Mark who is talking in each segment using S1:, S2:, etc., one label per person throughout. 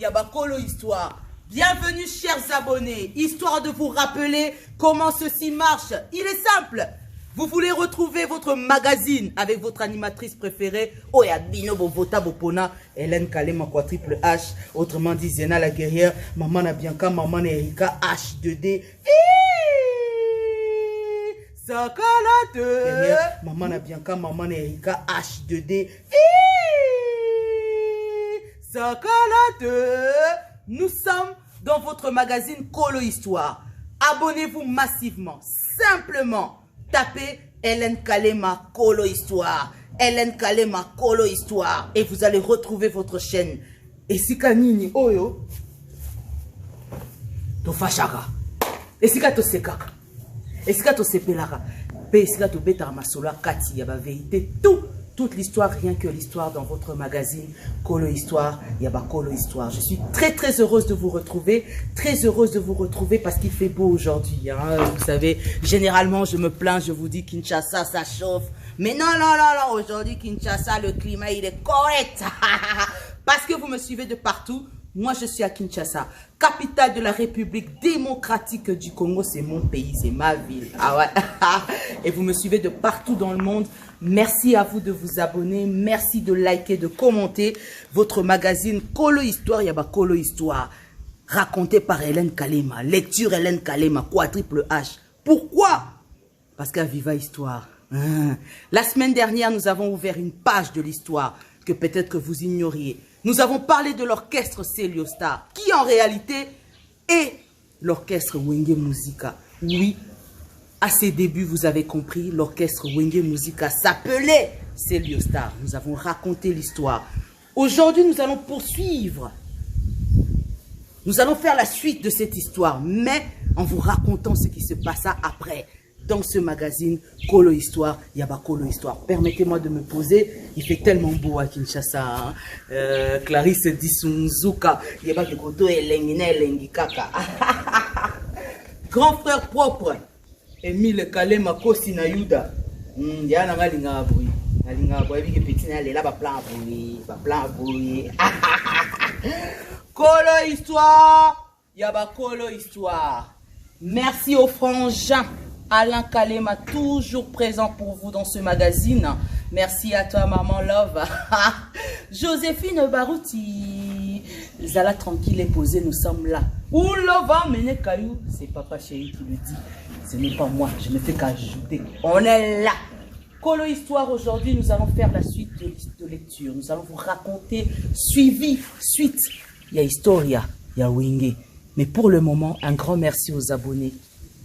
S1: Yabakolo Histoire. Bienvenue chers abonnés, histoire de vous rappeler comment ceci marche. Il est simple. Vous voulez retrouver votre magazine avec votre animatrice préférée, Oya Bino Bovota Bopona, Hélène Kalema quoi triple H, autrement dit Zena la guerrière, Maman Bianca, Maman Erika, H2D. Sakalate. Maman Bianca, Maman Erika, H2D. Sakalate. Nous sommes dans votre magazine Kolo Histoire. Abonnez-vous massivement, simplement. Tapez Hélène Kalema Kolo Histoire. Hélène Kalema Kolo Histoire. Et vous allez retrouver votre chaîne. Et si kanini oyo, to fashaka. Et si ka to sekaka. Et si ka to sepelara. Et si ka to beta masola kati yaba vérité tout. Toute l'histoire, rien que l'histoire dans votre magazine Kolo Histoire, Yaba Kolo Histoire. Je suis très heureuse de vous retrouver, parce qu'il fait beau aujourd'hui. Hein. Vous savez, généralement je me plains, je vous dis Kinshasa ça chauffe. Mais non, aujourd'hui Kinshasa, le climat il est correct. Parce que vous me suivez de partout. Moi, je suis à Kinshasa, capitale de la République démocratique du Congo. C'est mon pays, c'est ma ville. Ah ouais. Et vous me suivez de partout dans le monde. Merci à vous de vous abonner. Merci de liker, de commenter votre magazine Kolo Histoire. Yaba Kolo Histoire. Raconté par Hélène Kalema. Lecture Hélène Kalema, quadruple H. Pourquoi? Parce qu'à Viva Histoire. La semaine dernière, nous avons ouvert une page de l'histoire que peut-être que vous ignoriez. Nous avons parlé de l'orchestre Celiostar, qui en réalité est l'orchestre Wenge Musica. Oui, à ses débuts, vous avez compris, l'orchestre Wenge Musica s'appelait Celiostar. Nous avons raconté l'histoire. Aujourd'hui, nous allons poursuivre. Nous allons faire la suite de cette histoire, mais en vous racontant ce qui se passa après. Dans ce magazine Kolo Histoire, Yaba Kolo Histoire. Permettez-moi de me poser. Il fait tellement beau à Kinshasa. Hein? Clarisse Dissunzuka. Yaba de Koto et Lengi Kaka. Grand frère propre. Emile Kalema Kosina Yuda. Yana ngalinga abui. Ngalinga abui. Ebi petit na lela ba plan abui. Ba plan abui. Kolo Histoire. Yaba Kolo Histoire. Merci aux frangins. Alain Kalema, toujours présent pour vous dans ce magazine. Merci à toi, Maman Love. Joséphine Barouti. Zala tranquille et posée, nous sommes là. Où l'ova mené Caillou? C'est Papa Chéri qui le dit. Ce n'est pas moi, je ne fais qu'ajouter. On est là. Kolo Histoire, aujourd'hui, nous allons faire la suite de lecture. Nous allons vous raconter suite. Il y a Historia, il y a Wenge. Mais pour le moment, un grand merci aux abonnés.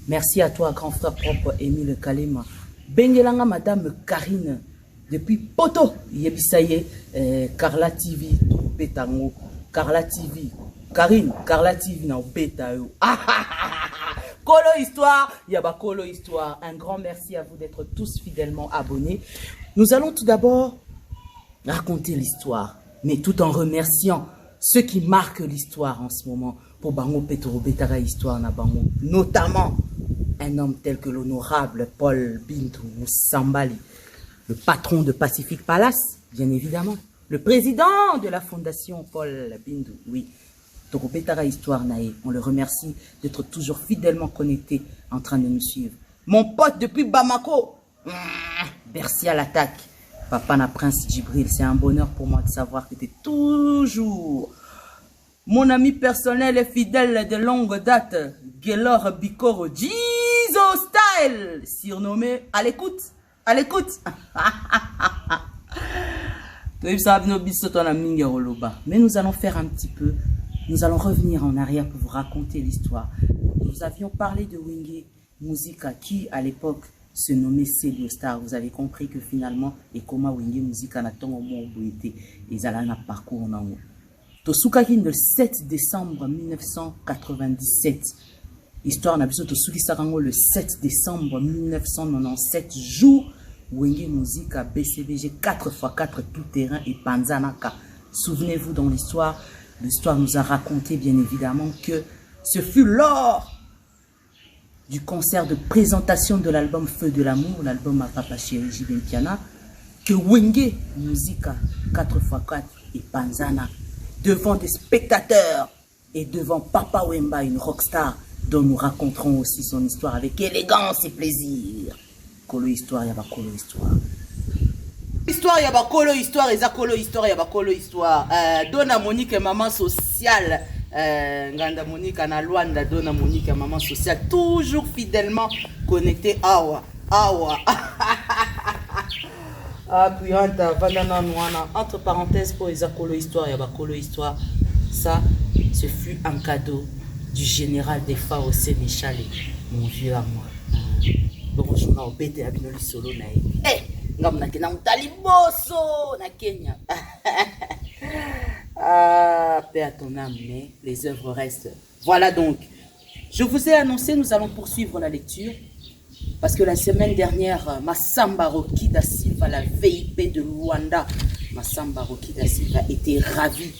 S1: Merci à toi, grand frère propre, Emile Kalema. Bengelanga, Madame Karine, depuis Poto, Yebisaye, Carla TV, Betango, Carla TV, Karine, Carla TV, na Betayo. Kolo Histoire, Yaba Kolo Histoire. Un grand merci à vous d'être tous fidèlement abonnés. Nous allons tout d'abord raconter l'histoire, mais tout en remerciant ceux qui marquent l'histoire en ce moment. Pour Bango Petro Betara Histoire na Bango, notamment un homme tel que l'honorable Paul Bintou Moussambali, le patron de Pacific Palace, bien évidemment, le président de la fondation Paul Bintou, oui, Toro Betara Histoire nae, on le remercie d'être toujours fidèlement connecté en train de nous suivre. Mon pote depuis Bamako, Bercy à l'attaque, Papa na Prince Djibril, c'est un bonheur pour moi de savoir que tu es toujours mon ami personnel et fidèle de longue date, Gelor Bikoro, Jizo Style, surnommé à l'écoute. Mais nous allons faire un petit peu, nous allons revenir en arrière pour vous raconter l'histoire. Nous avions parlé de Wenge Musica qui, à l'époque, se nommait Celiostar. Vous avez compris que finalement, et comment Wenge Musica n'a pas été, ils allaient un parcours en haut. Tosukakin le 7 décembre 1997. Histoire n'a besoin de Sarango le 7 décembre 1997. Jour Wenge Musica BCBG 4x4 tout terrain et Panzanaka. Souvenez-vous dans l'histoire nous a raconté bien évidemment que ce fut lors du concert de présentation de l'album Feu de l'amour, l'album à Papa Chéri Jibenkiana, que Wenge Musica 4x4 et Panzana devant des spectateurs et devant Papa Wemba, une rockstar dont nous raconterons aussi son histoire avec élégance et plaisir. Kolo histoire, yaba kolo histoire. Histoire, yaba kolo histoire, eza kolo histoire, yaba kolo histoire. Dona Monique, maman sociale. Nganda Monique, Ana Luanda, Dona Monique, maman sociale. Toujours fidèlement connectée. Awa, awa. Ah, puis entre parenthèses, pour eza kolo histoire, yaba kolo histoire. Ça, ce fut un cadeau du général des Phares au Sénéchal, mon vieux à moi. Bon, je m'en bête à Binoli Solo. Eh, ngam na kena mutali bosso na Kenya. Ah, paix à ton âme, mais les œuvres restent. Voilà donc. Je vous ai annoncé, nous allons poursuivre la lecture. Parce que la semaine dernière, Massamba Rocky da Silva, la VIP de Luanda, Massamba Rocky da Silva était ravi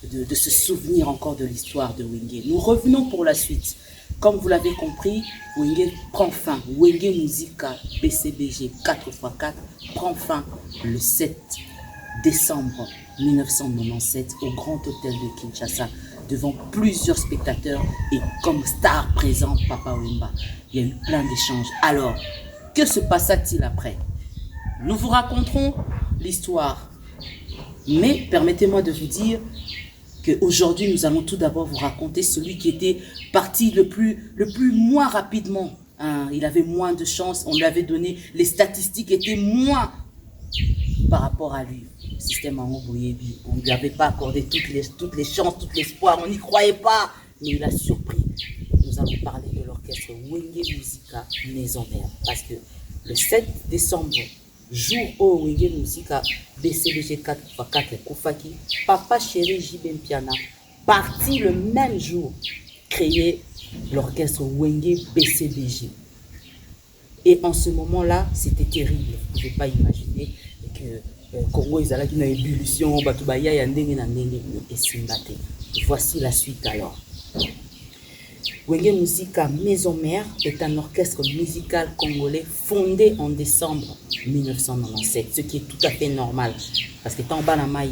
S1: de se souvenir encore de l'histoire de Wenge. Nous revenons pour la suite. Comme vous l'avez compris, Wenge prend fin. Wenge Musica BCBG 4x4 prend fin le 7 décembre 1997 au Grand Hôtel de Kinshasa devant plusieurs spectateurs et comme star présente Papa Wemba. Il y a eu plein d'échanges. Alors, que se passa-t-il après? Nous vous raconterons l'histoire. Mais permettez-moi de vous dire qu'aujourd'hui, nous allons tout d'abord vous raconter celui qui était parti le plus moins rapidement. Hein, il avait moins de chance, on lui avait donné, les statistiques étaient moins par rapport à lui. Le système en Oboyebi, on ne lui avait pas accordé toutes les chances, tout l'espoir, on n'y croyait pas, mais il a surpris. Nous allons parler de l'orchestre Wenge Musica Maison Mère, parce que le 7 décembre, jour où Wenge Musica BCBG 4x4 Koufaki, Papa Chéri Jibem Piana, parti le même jour, créer l'orchestre Wenge BCBG. Et en ce moment-là, c'était terrible. Vous ne pouvez pas imaginer que Congo est une ébullition, voici la suite alors. Wenge Musica Maison Mère est un orchestre musical congolais fondé en décembre 1997, ce qui est tout à fait normal. Parce que tant Banamaï,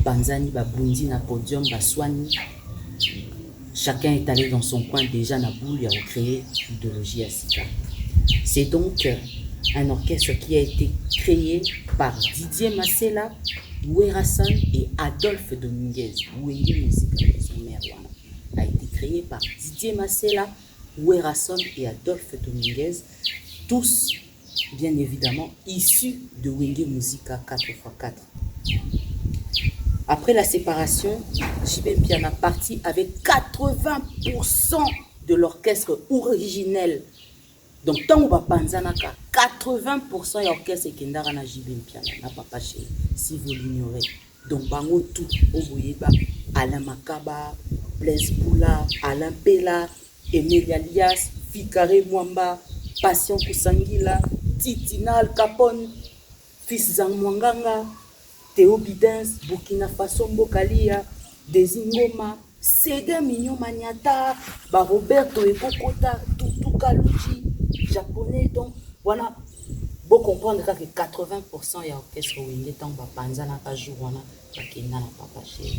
S1: Banzani, Bundi, na podium, Swani, chacun est allé dans son coin déjà, na boule, il a recréé l'idéologie à Sika. C'est donc un orchestre qui a été créé par Didier Massela, Werason et Adolphe Dominguez. Wenge Musica Maison Mère a été créé par Didier Massela, Werason et Adolphe Dominguez, tous bien évidemment issus de Wenge Musica 4x4. Après la séparation, Jibem Piana parti avec 80% de l'orchestre originel. Donc, tant qu'on va penser 80% de l'orchestre qui est dans Jibem Piana, n'a pas chez si vous l'ignorez. Donc, bango tout, Oboyeba, Alain Makaba, Blaise Boula, Alain Pela, Emile Alias, Fikare Mwamba, Patient Kusangila, Titinal Capone, Fils Zang Mwanganga, Théo Bidens, Burkina Faso Mbokalia, Desingoma, Sega Mignon Maniata, Roberto Ekokota, Tutu Kaluchi, japonais. Donc, voilà, vous comprendre que 80% de l'orchestre Wenge tant que Panzana pas jour, on a pas chez.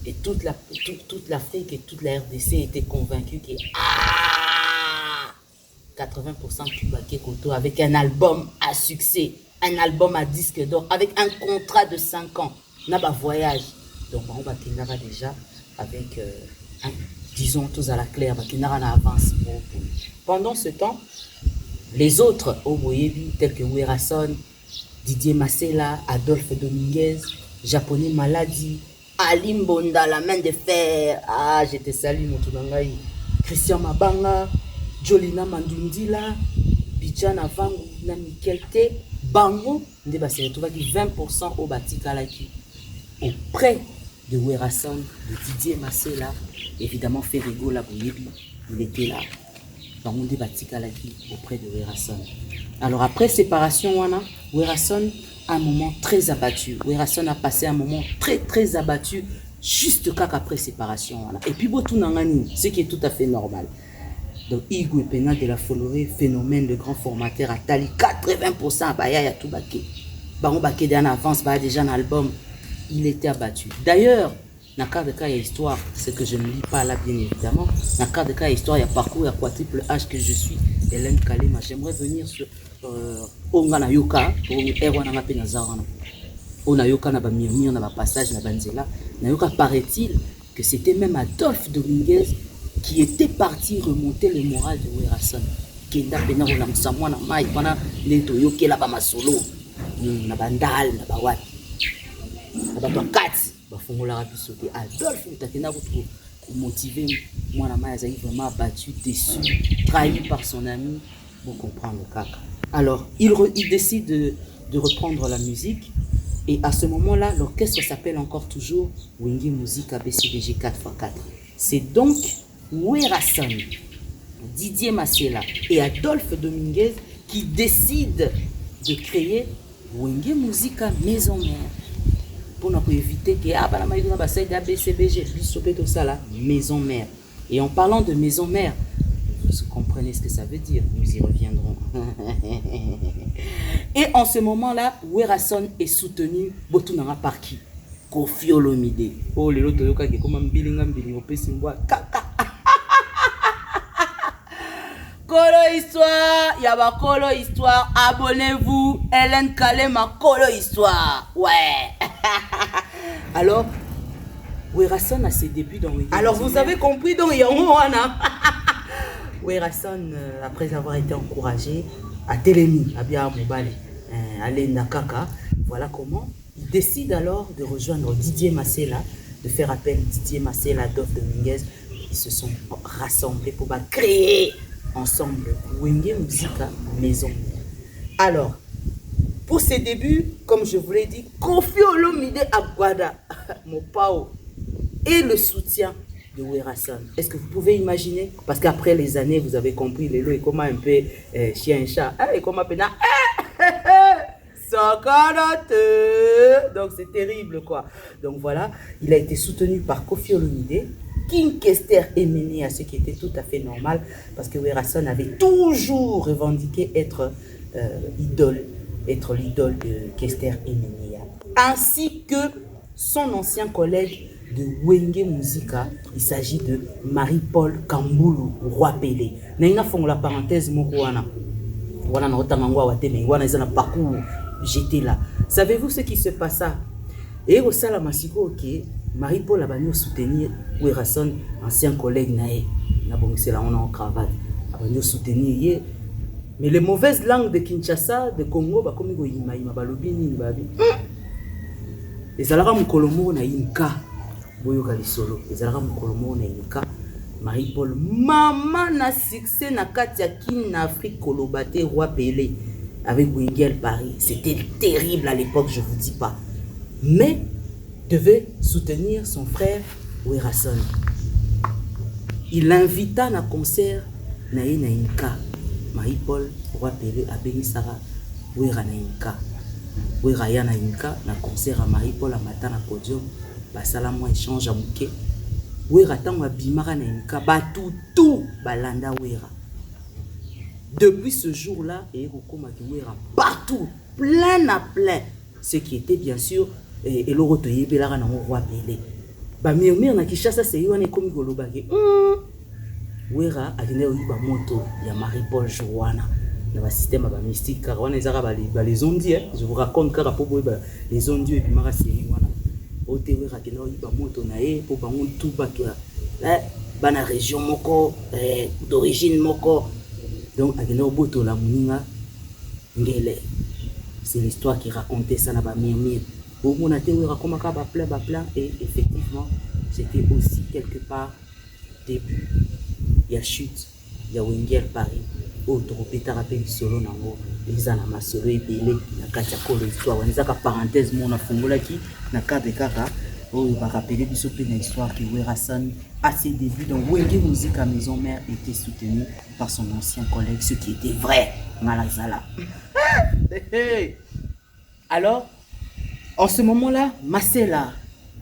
S1: Et toute l'Afrique et toute la RDC étaient convaincus que 80% de Tubaké Koto avec un album à succès, un album à disque d'or, avec un contrat de 5 ans, on a un voyage. Donc on va déjà avec, disons tous à la claire, on a avance. Pendant ce temps, les autres Oboyebi, tels que Werason, Didier Massela, Adolphe Dominguez, Japonais Maladi, Ali Mbonda, la main de fer, je te salue Motunangai, Christian Mabanga, Jolina Mandundila, Bidjana Vangu, Namikelte, Bango, on se retrouve avec 20% au Batikalaki, auprès de Werason, de Didier Massela, évidemment Ferrigo Laboyebi, il était là. Bango de Batikalaki, auprès de Werason. Alors après séparation, Werason a un moment très abattu. Werason a passé un moment très abattu, juste après séparation. Et puis, ce qui est tout à fait normal. Donc, Igwe Pena de la Foloré, phénomène de grand formateur, a tali 80% à Baya et à Toubake. Baron Baké en avance, déjà un album. il était abattu. D'ailleurs, dans le cas de cas, il y a histoire, c'est que je ne lis pas là, bien évidemment. Dans le cas de cas, il y a histoire, il y a parcours, il y a quadruple H que je suis, Hélène Kalema. J'aimerais venir sur Ongana Yoka, pour Erwana Ngapena Zarana. On a Yoka na ba murmure, na ba passage, na banzela. Na Yoka, paraît-il que c'était même Adolphe Dominguez qui était parti remonter le moral de Werason. Kenda pena ko lamsa mwana mai pana leto yokela ba masolo. Na bandal, na ba wat. Na ba kati. Bafongola biso te Adolphe utakena ko motiver mwana mai azali vraiment abattu, déçu, trahi par son ami. Vous comprenez le caca. Alors, il décide de reprendre la musique. Et à ce moment-là, l'orchestre s'appelle encore toujours Wenge Musique ABCDG 4x4. C'est donc Werason, Didier Masséla et Adolphe Dominguez qui décident de créer Wenge Musique Maison Mère. Pour éviter que Maison Mère. Et en parlant de Maison Mère, vous comprenez ce que ça veut dire, nous y reviendrons. Et en ce moment-là, Werason est soutenu par qui? Koffi Olomide. Oh, les autres, Kolo Histoire, Yaba Kolo Histoire, abonnez-vous, Hélène Kalema Kolo Histoire. Ouais. Alors, Werason a ses débuts dans Wenge. Alors, vous avez compris dans Yangouana. Werason, après avoir été encouragé à Télémi, à Bia Moubali, à Nakaka, voilà comment il décide alors de rejoindre Didier Masséla, de faire appel à Didier Masséla, Adolphe Dominguez. Ils se sont rassemblés pour créer ensemble Wenge Musique Maison. Alors, pour ses débuts, comme je vous l'ai dit, Koffi Olomide Aguada, mon pao, et le soutien de Werason. Est-ce que vous pouvez imaginer? Parce qu'après les années, vous avez compris, les lots est comme un peu chien chat, et comme un peu donc c'est terrible quoi. Donc voilà, il a été soutenu par Koffi Olomide. King Kester est mené à ce qui était tout à fait normal parce que Werason avait toujours revendiqué être l'idole de Kester Emenia, ainsi que son ancien collègue de Wenge Musique. Il s'agit de Marie-Paul Kamboulou, roi Pelé. Naïna font la parenthèse Morouana. Voilà, parcours, j'étais là. Savez-vous ce qui se passa? Et au Salamasiko, ok, Marie-Paul a venu soutenir Werason, ancien collègue naé. C'est là on a en cravate. A venu soutenir. Mais les mauvaises langues de Kinshasa, de Congo, bah comme ils ont balobini, babi. Les alara mukolomo na inka, boyo kalisolo. Les alara mukolomo na inka. Marie-Paul, maman na succès na katia kin na Afrique kolobate roi Pelé avec Wengel Paris. C'était terrible à l'époque, je vous dis pas. Mais devait soutenir son frère Werason. Il l'invita à un concert na inka. Marie-Paul roi Pelé a béni Sarah Wera na inka. Wera ya na inka na concert à Marie-Paul à matin na podium. Basala moi échange à Mouké. Wera tanga bimara na inka tout balanda Wera. Depuis ce jour-là, et Wera partout, plein à plein, ce qui était bien sûr et le retoyer belara na roi Pelé. Ba murmure na Kinshasa c'est yone comme golobake. Wera a gagné ba moto ya Marie-Paul Joana dans le système ba mystique car on ezaka ba les ondies. Je vous raconte car pour les ondies et puis mara série wana. Ote Wera gagné ba moto na e pour bango tout bato ba na région moko d'origine moko. Donc a gagné boto la muninga ngele. C'est l'histoire qui racontait ça na ba murmure. Pour mon atelier raconte ba plein et effectivement c'était aussi quelque part début. Il y a chute, il y a Wengel Paris, autre pétard rappel solo nango, les anama solo et Pelé, la katiako l'histoire, on est à parenthèse mon afongola qui na kade kaka, oh va rappeler du soupé une histoire que Werason à ses débuts dans Wenge Musique à Maison Mère était soutenu par son ancien collègue, ce qui était vrai, Malazala. Alors, en ce moment-là, Masséla,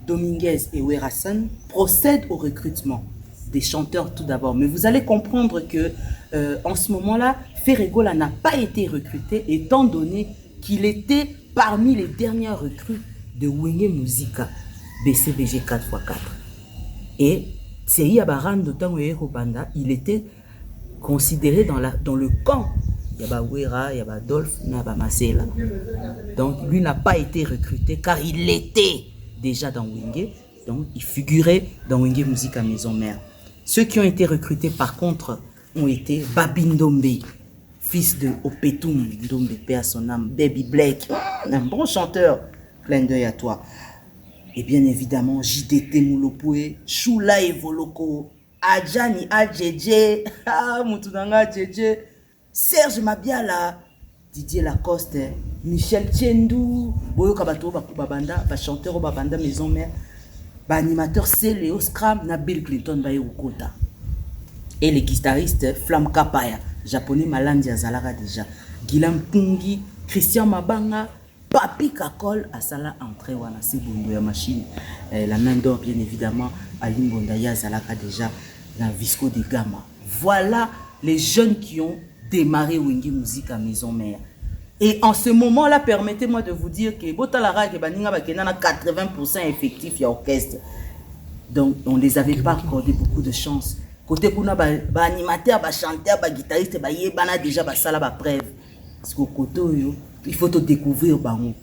S1: Dominguez et Werason procèdent au recrutement des chanteurs tout d'abord. Mais vous allez comprendre que en ce moment-là, Ferregola n'a pas été recruté étant donné qu'il était parmi les dernières recrues de Wenge Musica BCBG 4x4. Et Thierry Abaran, d'autant il était considéré dans le camp. Il y a Wera, il y a Adolphe, il y a Masela. Donc lui n'a pas été recruté car il était déjà dans Wenge. Donc il figurait dans Wenge Musica Maison Mère. Ceux qui ont été recrutés par contre ont été Babi Ndombe, fils de Opetum Ndombe, paix à son âme, Baby Blake, un bon chanteur, clin d'œil à toi. Et bien évidemment, JDT Moulopoué, Choula Evoloko, Adjani Adjeje, Moutounanga Djeje, Serge Mabiala, Didier Lacoste, Michel Tiendou, Boyo Kabato Babanda, chanteur Babanda Maison Mère, animateur c'est Léo Scram, Nabil Clinton Baye Ukota. Et les guitaristes Flam Kapaya, japonais Malandi Azalara déjà, Guilam Pungi, Christian Mabanga, Papi Kakol, Asala entrée wana si bondo ya machine. La main d'or bien évidemment, Alim Bondaya Azalaka déjà, la Visco de Gama. Voilà les jeunes qui ont démarré Wenge Musica Maison Mère. Et en ce moment-là, permettez-moi de vous dire que Botalara et Baninga Bakenana 80% effectif et orchestre. Donc on ne les avait pas accordé beaucoup de chance. Côté kuna animateur, chanteur, guitariste, bana déjà sala ba preuve. Parce qu'au côté il faut te découvrir bango.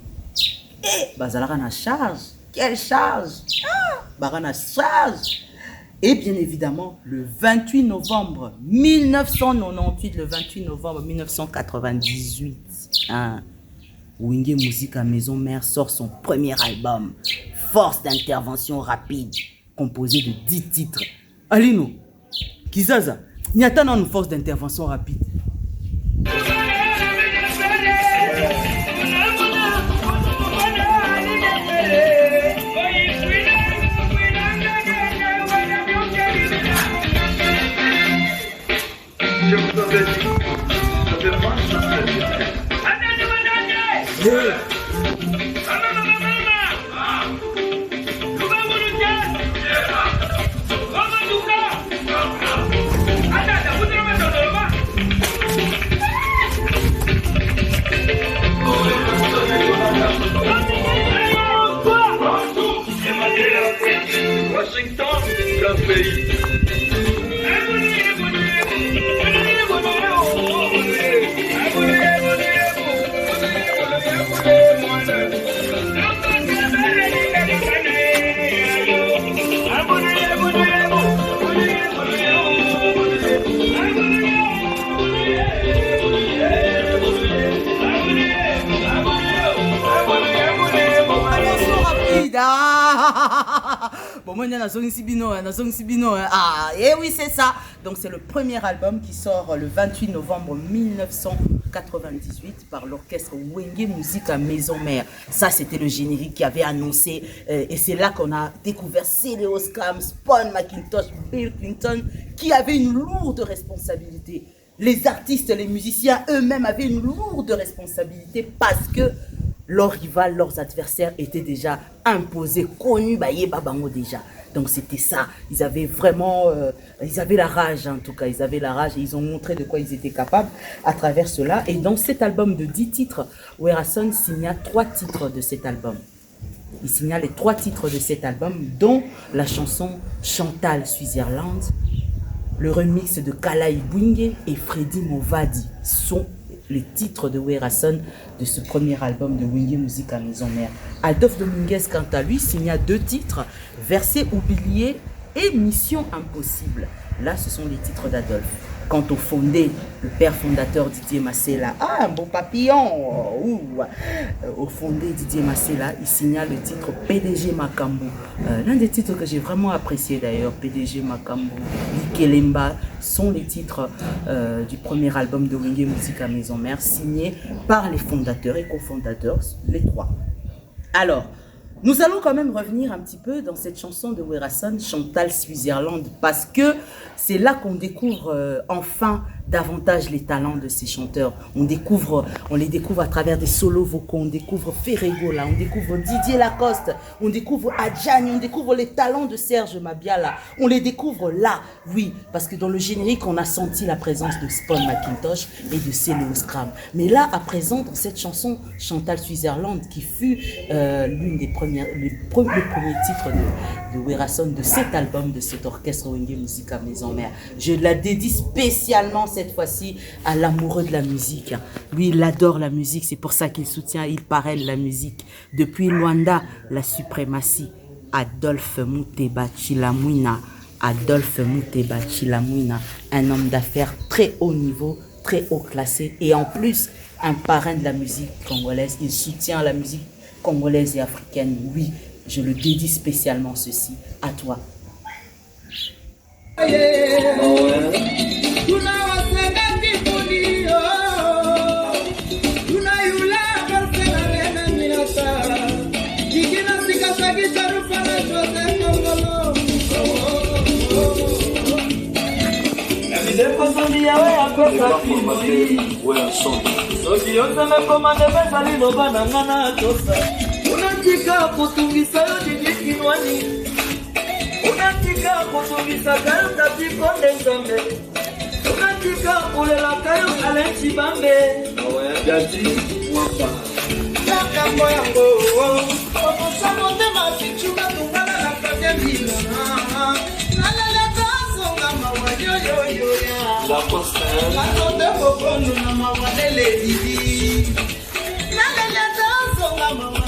S1: Et bazalaka na charge. Quelle charge? Barana charge. Et bien évidemment, le 28 novembre 1998, le 28 novembre 1998, Wenge Musica Maison Mère sort son premier album, Force d'intervention rapide, composé de 10 titres. Alino, Kizaza, il y a tant une force d'intervention rapide.
S2: Je vous avais dit, ça fait pas Washington, le pays.
S1: Bon, moi, et oui, c'est ça. Donc, c'est le premier album qui sort le 28 novembre 1998 par l'orchestre Wenge Musica Maison Mère. Ça, c'était le générique qui avait annoncé. Et c'est là qu'on a découvert Célio Scram, Spawn McIntosh, Bill Clinton, qui avait une lourde responsabilité. Les artistes, les musiciens eux-mêmes avaient une lourde responsabilité parce que leurs rivales, leurs adversaires étaient déjà imposés, connus, babango déjà. Donc c'était ça, ils avaient vraiment, ils avaient la rage en tout cas, ils avaient la rage et ils ont montré de quoi ils étaient capables à travers cela. Et dans cet album de 10 titres, Werason signa 3 titres de cet album. Il signa les 3 titres de cet album, dont la chanson Chantal Switzerland, le remix de Kala Ibwinge et Freddy Movadi sont les titres de Werason de ce premier album de Wenge Musica Maison Mère. Adolphe Dominguez, quant à lui, signa 2 titres, Verset oublié et Mission impossible. Là, ce sont les titres d'Adolphe. Quant au fondé, le père fondateur Didier Masséla, un beau papillon, au fondé Didier Masséla, il signa le titre PDG Makambo. L'un des titres que j'ai vraiment apprécié d'ailleurs, PDG Makambo, Likelemba, sont les titres du premier album de Wenge Musica Maison Mère, signés par les fondateurs et cofondateurs, les 3. Alors, nous allons quand même revenir un petit peu dans cette chanson de Werason, Chantal Switzerland, parce que c'est là qu'on découvre enfin davantage les talents de ces chanteurs. On les découvre à travers des solos vocaux, on découvre Ferregola, on découvre Didier Lacoste, on découvre Adjani, on découvre les talents de Serge Mabiala. On les découvre là, oui, parce que dans le générique, on a senti la présence de Spawn Macintosh et de Céléo Scram. Mais là, à présent, dans cette chanson, Chantal Switzerland, qui fut l'une des premières, le premier titre de Werason, de cet album, de cet orchestre Wenge Musica Maison Mère. Je la dédie spécialement cette fois-ci à l'amoureux de la musique. Lui, il adore la musique, c'est pour ça qu'il soutient, il parraine la musique. Depuis Luanda, la suprématie. Adolphe Mouteba Chilamwina. Adolphe Mouteba Chilamwina, un homme d'affaires très haut niveau, très haut classé, et en plus, un parrain de la musique congolaise. Il soutient la musique congolaise et africaine. Oui, je le dédie spécialement ceci à toi.
S3: Unatika kutungisa yo didikinwani, unatika kutungisa kayo tapikonde nzambe, unatika kulela kayo alenchi bambe. Yati wapa nakambo yango okusamo ndema kichuka tungana na kademina nalala kasonga mawayoyoyo ya la poste natonde bokono na mawadele didi nalala kasonga mawayoyoyo.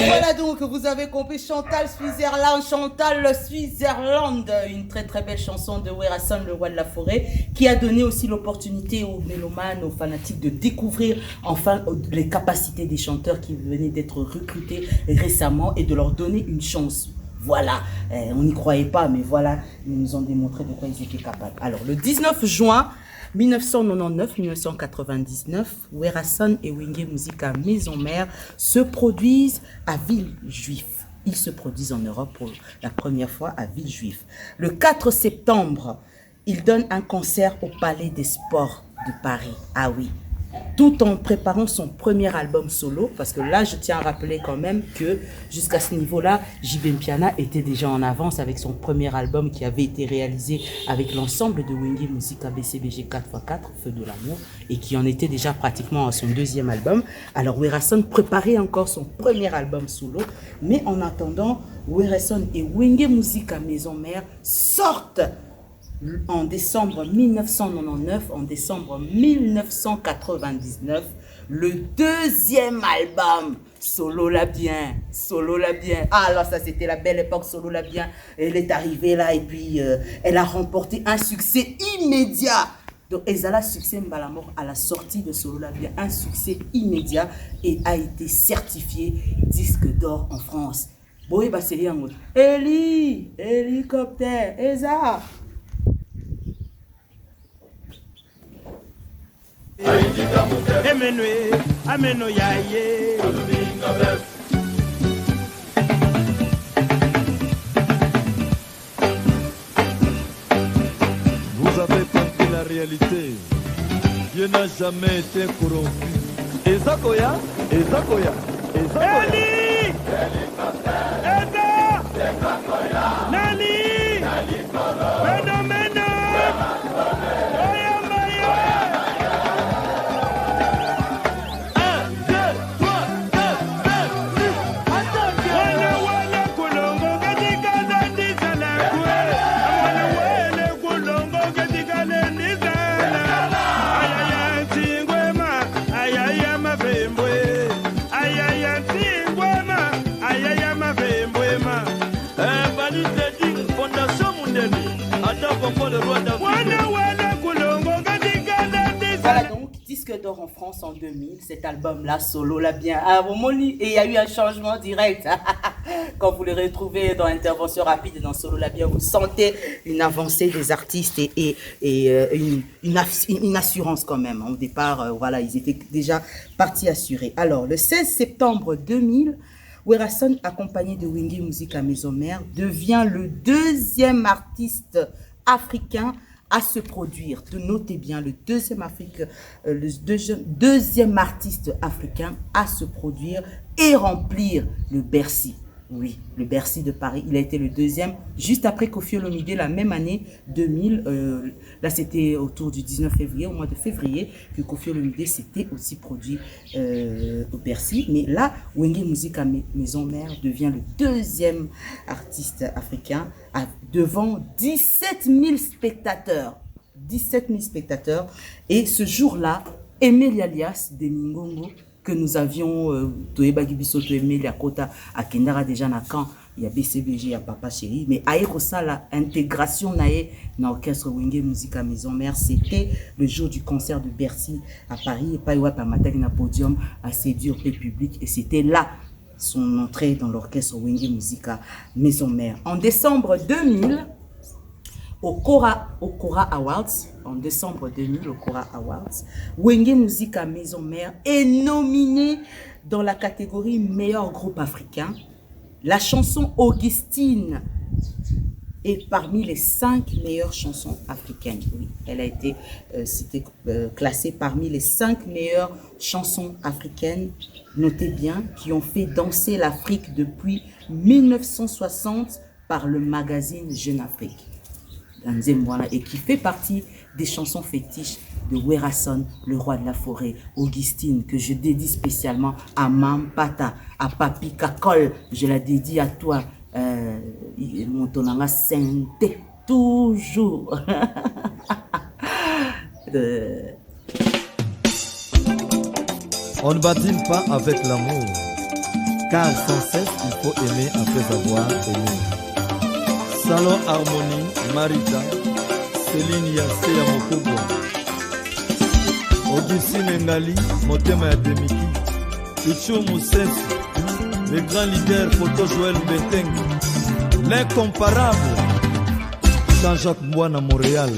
S1: Voilà donc, vous avez compris Chantal Switzerland, une très très belle chanson de Werason, le roi de la forêt, qui a donné aussi l'opportunité aux mélomanes, aux fanatiques de découvrir enfin les capacités des chanteurs qui venaient d'être recrutés récemment et de leur donner une chance. Voilà, on n'y croyait pas, mais voilà, ils nous ont démontré de quoi ils étaient capables. Alors, le 19 juin 1999-1999, Werason et Wenge Musica Maison Mère se produisent à Villejuif. Ils se produisent en Europe pour la première fois à Villejuif. Le 4 septembre, ils donnent un concert au Palais des Sports de Paris. Ah oui, tout en préparant son premier album solo, parce que là, je tiens à rappeler quand même que jusqu'à ce niveau-là, JB Mpiana était déjà en avance avec son premier album qui avait été réalisé avec l'ensemble de Wenge Musica BCBG 4x4, Feu de l'amour, et qui en était déjà pratiquement à son deuxième album. Alors Werason préparait encore son premier album solo, mais en attendant, Werason et Wenge Musica Maison Mère sortent en décembre 1999, en décembre 1999, le deuxième album, Solo la bien, Solo la bien. Ah, alors ça c'était la belle époque, Solo la bien. Elle est arrivée là et puis elle a remporté un succès immédiat. Donc Ezala succès Mbalamor à la sortie de Solo la bien, un succès immédiat et a été certifié disque d'or en France. Boy Baseli en mode Eli, hélicoptère, Eza.
S4: Vous avez compris la réalité. Dieu n'a jamais été corrompu. Ezakoya, Ezakoya, Ezakoya. Eli! Eza! Nani! Meno, meno! Oya, maya! 1, 2, 3, 4, 5, 6, attaque! Wana wana kulongo katika zandi sana kwe. Wana wana kulongo katika zandi sana. Ayaya tingwema, ayaya mavembwe. Ayaya tingwema, ayaya mavembwema. Valide ding fondation mundeni. Attends pour le roi d'Afrique. Wana wana kulongo katika zandi sana.
S1: Voilà donc, disque d'or en France en 2000, cet album-là, Solo la bien, à Romoli, et il y a eu un changement direct. Quand vous le retrouvez dans l'intervention rapide dans Solo la bien, vous sentez une avancée des artistes et une assurance quand même. Au départ, voilà, ils étaient déjà partis assurés. Alors, le 16 septembre 2000, Werason, accompagné de Wingy Music à Maison Mère, devient le deuxième artiste africain à se produire. Notez bien, le deuxième artiste africain à se produire et remplir le Bercy. Oui, le Bercy de Paris. Il a été le deuxième, juste après Koffi Olomide, la même année 2000. Là, c'était autour du 19 février, au mois de février, que Koffi Olomide s'était aussi produit au Bercy. Mais là, Wingy Music à Maison Mère devient le deuxième artiste africain devant 17 000 spectateurs. 17 000 spectateurs. Et ce jour-là, Aimé Alias de Mingongo, que nous avions Toeba Gibiso, Toemé Kota, à Kendara déjà na quand il y a BCBG, il y a Papa Chéri, mais Aïkosa, la intégration dans l'orchestre Wingy Music à Maison Mère, c'était le jour du concert de Bercy à Paris, et Païwa Pamatag na podium à séduire le public, et c'était là son entrée dans l'orchestre Wingy Music à Maison Mère. En décembre 2000, au Cora Awards, en décembre 2000, au Cora Awards, Wingy Music à Maison Mère est nominé dans la catégorie meilleur groupe africain. La chanson Augustine est parmi les 5 meilleures chansons africaines. Oui, elle a été classée parmi les 5 meilleures chansons africaines, notez bien, qui ont fait danser l'Afrique depuis 1960 par le magazine Jeune Afrique. Et qui fait partie des chansons fétiches de Werason, le roi de la forêt, Augustine, que je dédie spécialement à Mampata, à Papi Kakol, je la dédie à toi, mon tonanga sainté, toujours.
S4: On ne badine pas avec l'amour, car sans cesse il faut aimer après avoir aimé. Salon Harmonie, Marita, Céline Yassé ya Mokubwa, Augustine Ngali, Motema ya Demiki, Ichu Moussesu, le grand leader Photo Joël Mbetengue, l'incomparable Jean-Jacques Mbouana Montréal.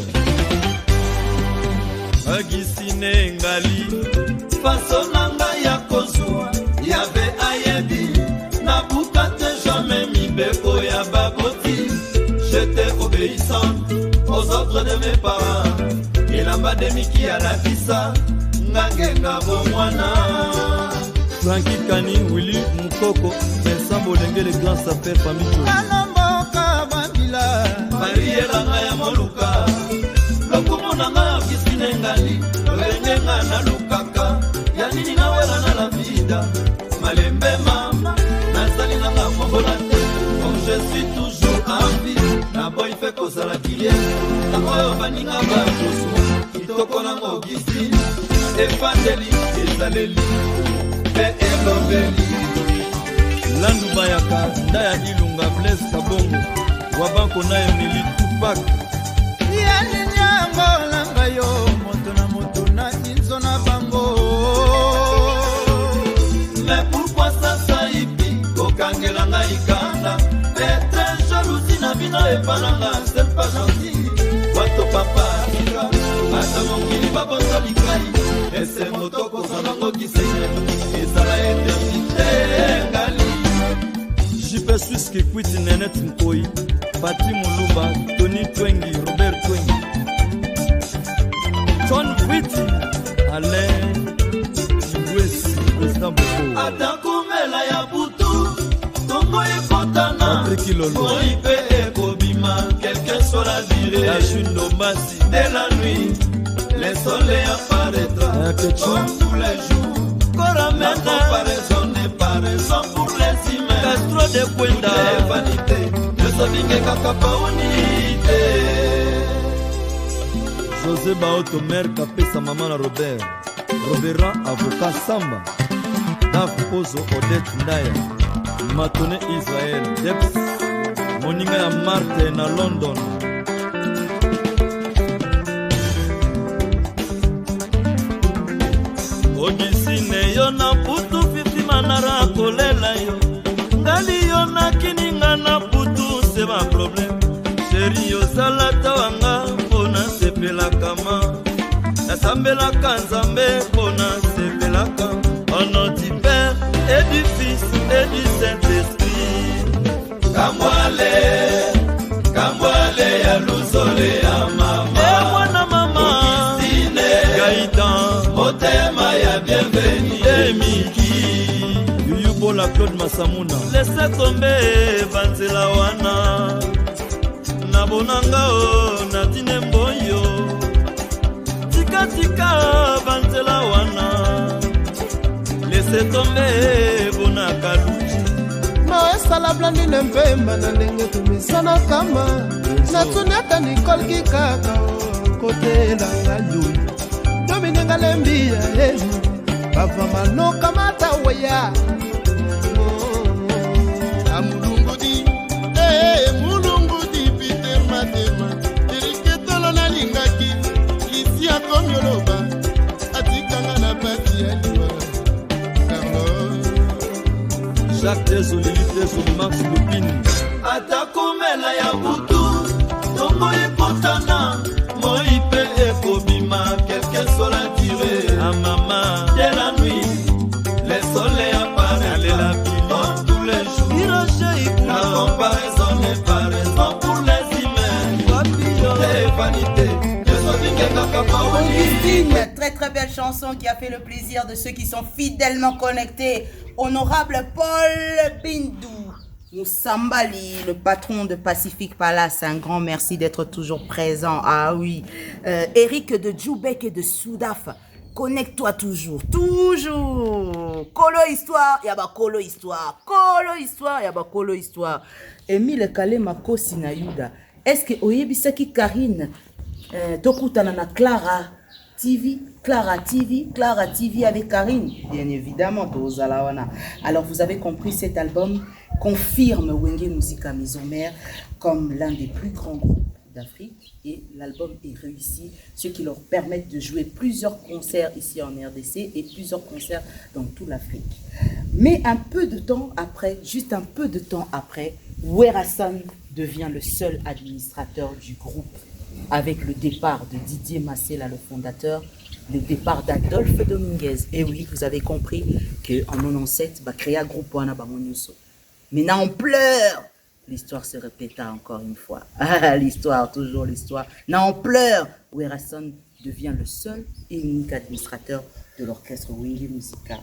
S4: Augustine Ngali, façon nanga ya kozwa, yabe ayebi, na bukate jamais mibeko ya baboti. J'étais obéissante aux ordres de mes parents. Et la mademiki à la fissa, Nangenga Bomwana. Frankie Kani, Willy Moukoko, Vincent Bolenge, les grands sapeurs famille. Alamboka Bambila, Marie Rangaya Moluka, Lokumonanga, Kisine Ngali, Lorengenga Nalukaka, Yanini Nawela na la vida, Malembe Mama, Nazali Nanga Mongolate, comme je suis toujours en vie. La boy fait cause à la kilienne. Tata oyo baninga bakosu kitoko nango Augustine efandeli ezaleli pe elobeli Landu Bayaka Ndaya Ilunga Blaise Kabongo Wabanko na Emily Tupac Yanyango langa yo moto na inzo na bango Mais pourquoi ça saipi kokangela nga ikanda Être jalousie na bino epalanga c'est pas gentil Wato papa ika Ata mongili babonzo likai Ese motoko sanango kiseye Ezala eternité ngali JP Suisse qui quitte Nenet Nkoi Patrick Mouluba, Tony Twengi, Robert Twengi John Whitty, Alain Chibwesi, Président Boko Atakumela ya butu, Tongo ekotana Moipe ekobima, quelle que soit la durée La chute d'Ombasi, dès la nuit Le soleil apparaîtra comme tous les jours La comparaison n'est pas raison pour les humains Castro de Cuenda vanité José Baoto mère Kapesa maman la Robert Robert avocat Samba Daf Pozo Odette Ndaya Matone Israël Deps Moninga ya Martin na London Ogisine yo na putu fifty manara kolela yo Ngali yo na kininga na putu c'est ma problème Chérie yo salata wanga pona sepela kama Nasambela kanzambe pona sepela kama Au nom du Père et du Fils et du Saint-Esprit Kamwale ya luzole ya mama mwana mama Augustine Gaïtan Motema ya bienvenue Emiki Yubola Claude Masamuna Laissez tomber Banzela wana Nabonanga o Natine Mboyo Tika tika Banzela wana Laissez tomber Bona Kaluji
S5: No esala blandi nempemba na ndenge tumisana kama Natuneta Nicole Kikaka Kote langa nyui Dominenga lembia Bava mano kamata weya Mulungudi Mulungudi Peter Matema Eriketolo na lingaki Lisi ya komioloba Atikanga na pati ya liwa
S4: Jacques désolé, désolé, Max Lupini Atakomela ya butu Tongo ekotana Moipe ekobima Quelle que soit la durée A maman de la nuit Le soleil apparaît la pilon tous les jours La comparaison n'est pas raison pour les humains Les vanités
S1: Augustine, très très belle chanson qui a fait le plaisir de ceux qui sont fidèlement connectés. Honorable Paul Bindou Moussambali, le patron de Pacific Palace, un grand merci d'être toujours présent. Ah oui, Eric de Djoubek et de Soudaf, connecte-toi toujours, toujours. Kolo histoire, yaba Kolo histoire, Kolo histoire, yaba Kolo histoire. Emile Kalema Kosi na Yuda, est-ce que oyebisaki Karine Tokutana na Clara TV avec Karine, bien évidemment, Tozalawana. Alors vous avez compris, cet album confirme Wenge Musica Maison Mère comme l'un des plus grands groupes d'Afrique et l'album est réussi, ce qui leur permet de jouer plusieurs concerts ici en RDC et plusieurs concerts dans toute l'Afrique. Mais un peu de temps après, juste un peu de temps après, Werasan devient le seul administrateur du groupe. Avec le départ de Didier Massela, le fondateur, le départ d'Adolphe Dominguez. Et oui, vous avez compris qu'en 97, il créé un groupe Wana Bamonyoso. Maintenant, on pleure. L'histoire se répéta encore une fois. Ah, l'histoire, toujours l'histoire. Maintenant, on pleure. Werasan devient le seul et unique administrateur de l'orchestre Wenge Musica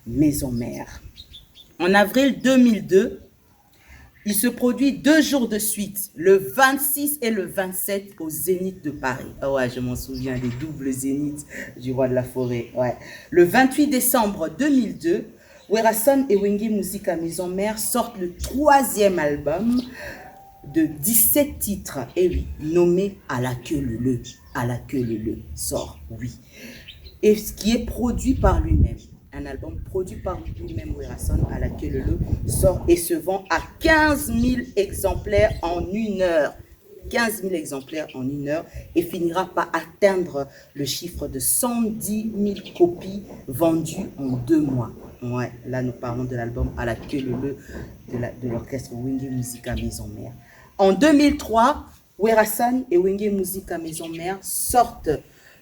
S1: Maison Mère. En avril 2002, il se produit 2 jours de suite, le 26 et le 27 au Zénith de Paris. Ah ouais, je m'en souviens des doubles Zéniths du Roi de la Forêt. Ouais. Le 28 décembre 2002, Werasan et Wenge Musica Maison Mère sortent le 3e album, de 17 titres, et oui, nommés à la queue le à la queue le sort, oui. Et ce qui est produit par lui-même. Un album produit par lui-même, Werason, à la queue le sort et se vend à 15 000 exemplaires en 1 heure. 15 000 exemplaires en 1 heure et finira par atteindre le chiffre de 110 000 copies vendues en 2 mois. Ouais, là nous parlons de l'album à la queue leu de l'orchestre Wenge Musica Maison Mère. En 2003, Werason et Wenge Musica Maison Mère sortent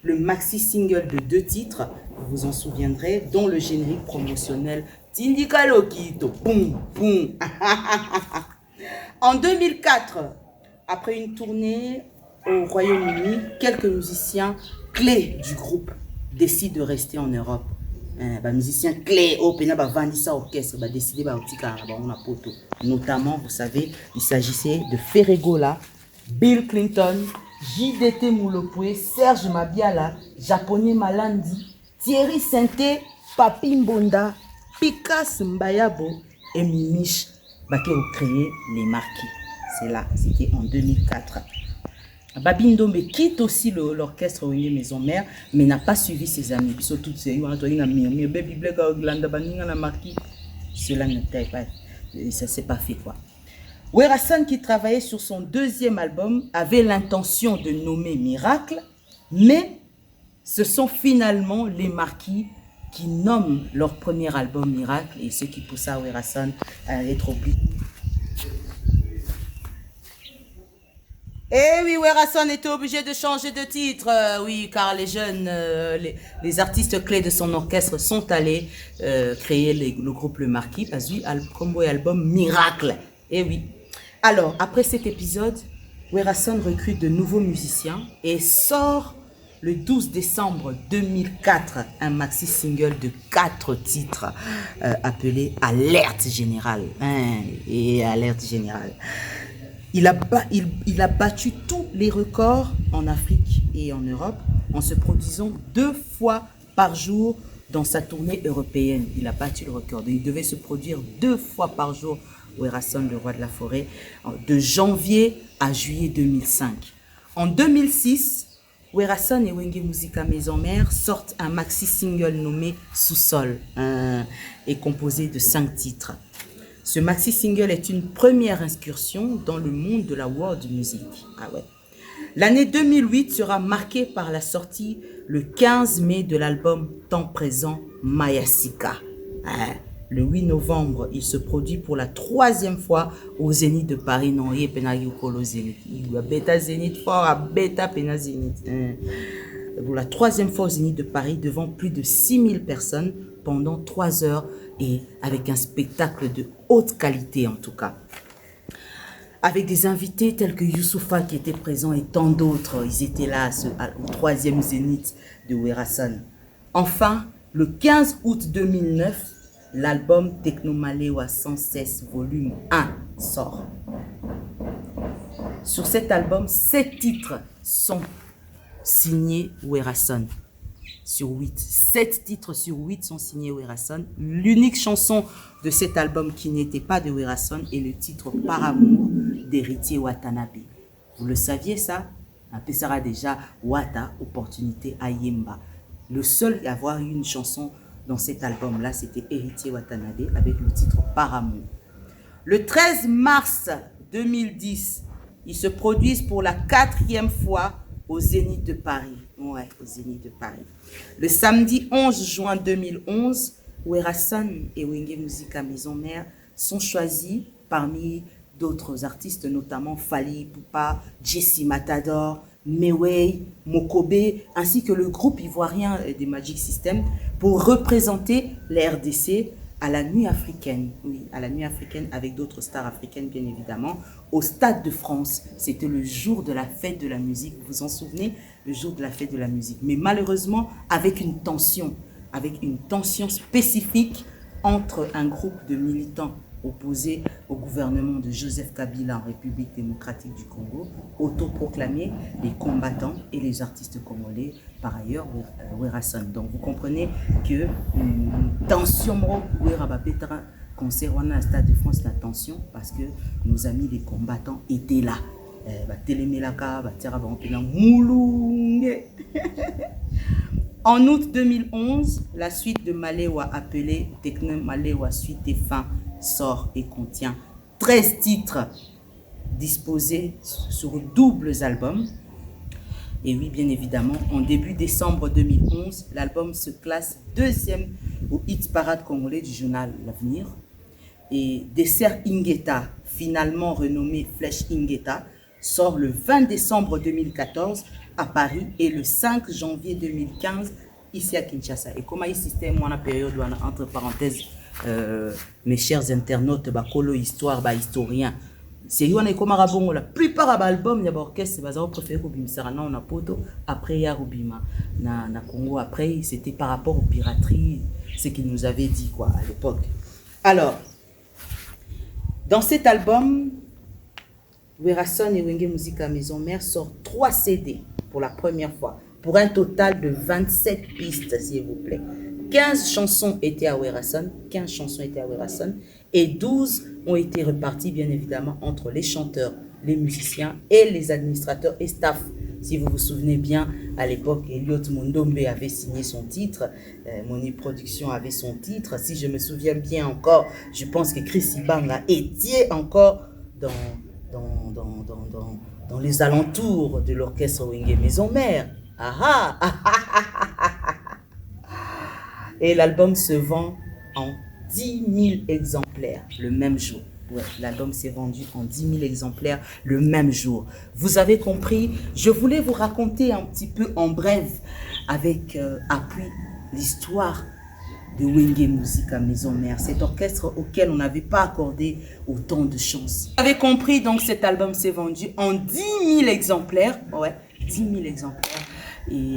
S1: le maxi single de 2 titres, vous vous en souviendrez, dont le générique promotionnel Tindika Lokito. Boum, boum. En 2004, après une tournée au Royaume-Uni, quelques musiciens clés du groupe décident de rester en Europe. Musiciens clés au Pena Vandisa Orchestre décidé notamment, vous savez, il s'agissait de Ferregola, Bill Clinton, JDT Moulopoué, Serge Mabiala, Japonais Malandi, Thierry Sainté, Papi Mbonda, Pikas Mbayabo et Mimiche qui ont créé les Marquis. C'est là, c'était en 2004. Babindombe quitte aussi l'orchestre Wenge Maison Mère, mais n'a pas suivi ses amis. Surtout, cela ne s'est pas fait quoi. Werason, qui travaillait sur son 2e album, avait l'intention de nommer Miracle, mais ce sont finalement les Marquis qui nomment leur premier album Miracle et ce qui poussa Werason à être obligé. Eh oui, Werason était obligé de changer de titre, oui, car les jeunes, les artistes clés de son orchestre sont allés créer le groupe Le Marquis, parce que combo et album Miracle. Eh oui. Alors, après cet épisode, Werason recrute de nouveaux musiciens et sort le 12 décembre 2004 un maxi single de 4 titres appelé Alerte Générale. Et Alerte Générale. Il a battu tous les records en Afrique et en Europe en se produisant 2 fois par jour dans sa tournée européenne. Il a battu le record. Il devait se produire 2 fois par jour, Werason, le roi de la forêt, de janvier à juillet 2005. En 2006, Werason et Wenge Musica Maison Mère sortent un maxi single nommé Sous-sol et composé de 5 titres. Ce maxi single est une première incursion dans le monde de la world music. Ah ouais. L'année 2008 sera marquée par la sortie le 15 mai de l'album Temps présent Mayasika. Le 8 novembre, il se produit pour la 3e fois au Zénith de Paris. Non, il y a Penagukolo Zénith. Il y a Beta Zénith fort à Beta Pena Zénith. Pour la 3e fois au Zénith de Paris devant plus de 6000 personnes pendant 3 heures et avec un spectacle de haute qualité en tout cas. Avec des invités tels que Youssoupha qui était présent et tant d'autres, ils étaient là au 3e Zénith de Werason. Enfin, le 15 août 2009, l'album Technomalewa 116 volume 1 sort. Sur cet album, 7 titres sont signés Werason. Sur 8. 7 titres sur 8 sont signés Werason. L'unique chanson de cet album qui n'était pas de Werason est le titre Par amour d'Héritier Watanabe. Vous le saviez ça? On sera déjà Wata, opportunité à Yemba. Le seul à avoir eu une chanson dans cet album-là, c'était Héritier Watanabe avec le titre Par amour. Le 13 mars 2010, ils se produisent pour la 4e fois au Zénith de Paris. Ouais, au Zénith de Paris. Le samedi 11 juin 2011, Werason et Wenge Musica Maison Mère sont choisis parmi d'autres artistes, notamment Fally Ipupa, Jesse Matador, Mewey, Mokobe, ainsi que le groupe ivoirien des Magic System pour représenter la RDC à la nuit africaine. Oui, à la nuit africaine avec d'autres stars africaines bien évidemment, au Stade de France. C'était le jour de la fête de la musique, vous vous en souvenez? Le jour de la fête de la musique. Mais malheureusement, avec une tension spécifique entre un groupe de militants opposés au gouvernement de Joseph Kabila en République démocratique du Congo, autoproclamés les combattants et les artistes congolais, par ailleurs Werason. Donc vous comprenez que tension concert, on a un stade de France d'attention parce que nos amis les combattants étaient là. En août 2011, la suite de Malewa appelée Techno Malewa Suite et Fin sort et contient 13 titres disposés sur doubles albums. Et oui, bien évidemment, en début décembre 2011, l'album se classe 2e au hit parade congolais du journal L'Avenir. Et Dessert Ingeta, finalement renommé Flèche Ingeta, sort le 20 décembre 2014 à Paris et le 5 janvier 2015 ici à Kinshasa. Et comme il système, on a période entre parenthèses, mes chers internautes, Kolo Histoire, historien. C'est la plupart des albums, il y a des orchestres, c'est préféré Rubimisa, on a poto, après il y a Rubima, na Congo, après c'était par rapport aux pirateries, ce qu'il nous avait dit quoi à l'époque. Alors, dans cet album, Werason et Wenge Musica Maison Mère sortent 3 CD pour la première fois, pour un total de 27 pistes, s'il vous plaît. 15 chansons étaient à Werason, et 12 ont été reparties, bien évidemment, entre les chanteurs, les musiciens et les administrateurs et staff. Si vous vous souvenez bien, à l'époque, Elliot Mondombe avait signé son titre, Moni Production avait son titre. Si je me souviens bien encore, je pense que Chris Ibanga était encore dans les alentours de l'orchestre Wenge Maison Mère. Et l'album se vend en 10 000 exemplaires le même jour. Ouais, l'album s'est vendu en 10 000 exemplaires le même jour. Vous avez compris, je voulais vous raconter un petit peu en bref, avec appui, l'histoire de Wenge Musica Maison Mère, cet orchestre auquel on n'avait pas accordé autant de chance. Vous avez compris, donc cet album s'est vendu en 10 000 exemplaires. Ouais, 10 000 exemplaires. Et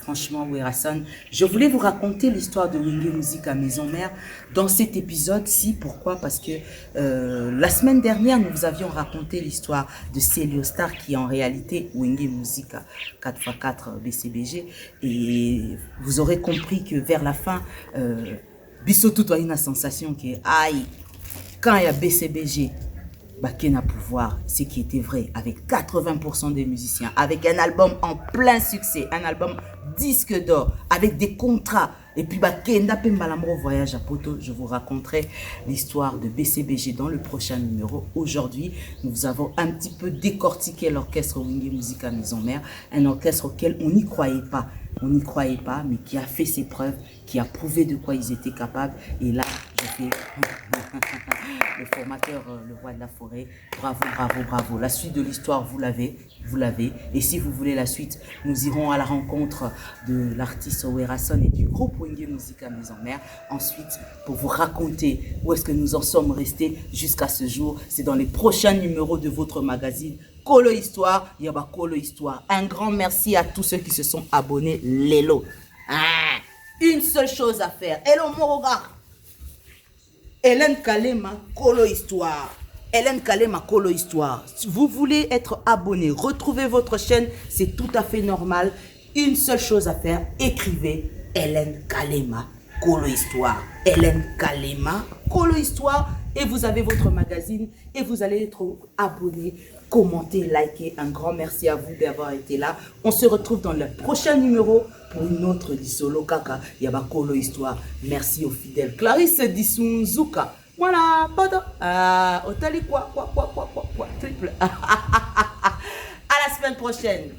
S1: franchement, Werason, je voulais vous raconter l'histoire de Wenge Musica Maison Mère dans cet épisode-ci. Pourquoi? Parce que la semaine dernière, nous vous avions raconté l'histoire de Céliostar, qui est en réalité Wenge Musica 4x4 BCBG. Et vous aurez compris que vers la fin, Bissotou a une sensation que, aïe, quand il y a BCBG, Bakena pouvoir, ce qui était vrai, avec 80% des musiciens, avec un album en plein succès, un album disque d'or, avec des contrats, et puis Bakena Pembalamro voyage à Poto. Je vous raconterai l'histoire de BCBG dans le prochain numéro. Aujourd'hui, nous avons un petit peu décortiqué l'orchestre Wenge Musica Maison Mère, un orchestre auquel on n'y croyait pas. On n'y croyait pas, mais qui a fait ses preuves, qui a prouvé de quoi ils étaient capables. Et là, je fais le formateur, le roi de la forêt. Bravo, bravo, bravo. La suite de l'histoire, vous l'avez. Et si vous voulez la suite, nous irons à la rencontre de l'artiste Werason et du groupe Wenge Musica Maison Mère. Ensuite, pour vous raconter où est-ce que nous en sommes restés jusqu'à ce jour, c'est dans les prochains numéros de votre magazine Kolo Histoire, Yaba Kolo Histoire. Un grand merci à tous ceux qui se sont abonnés. Lélo. Une seule chose à faire. Hello Moroga. Hélène Kalema, Kolo Histoire. Hélène Kalema, Kolo Histoire. Si vous voulez être abonné, retrouvez votre chaîne, c'est tout à fait normal. Une seule chose à faire, écrivez Hélène Kalema, Kolo Histoire. Hélène Kalema, Kolo Histoire. Et vous avez votre magazine et vous allez être abonné, commenter, liker. Un grand merci à vous d'avoir été là. On se retrouve dans le prochain numéro pour une autre Dissolo Kaka Yaba Kolo Histoire. Merci aux fidèles. Clarisse Dissunzuka. Voilà, pardon. Otali quoi, triple. À la semaine prochaine.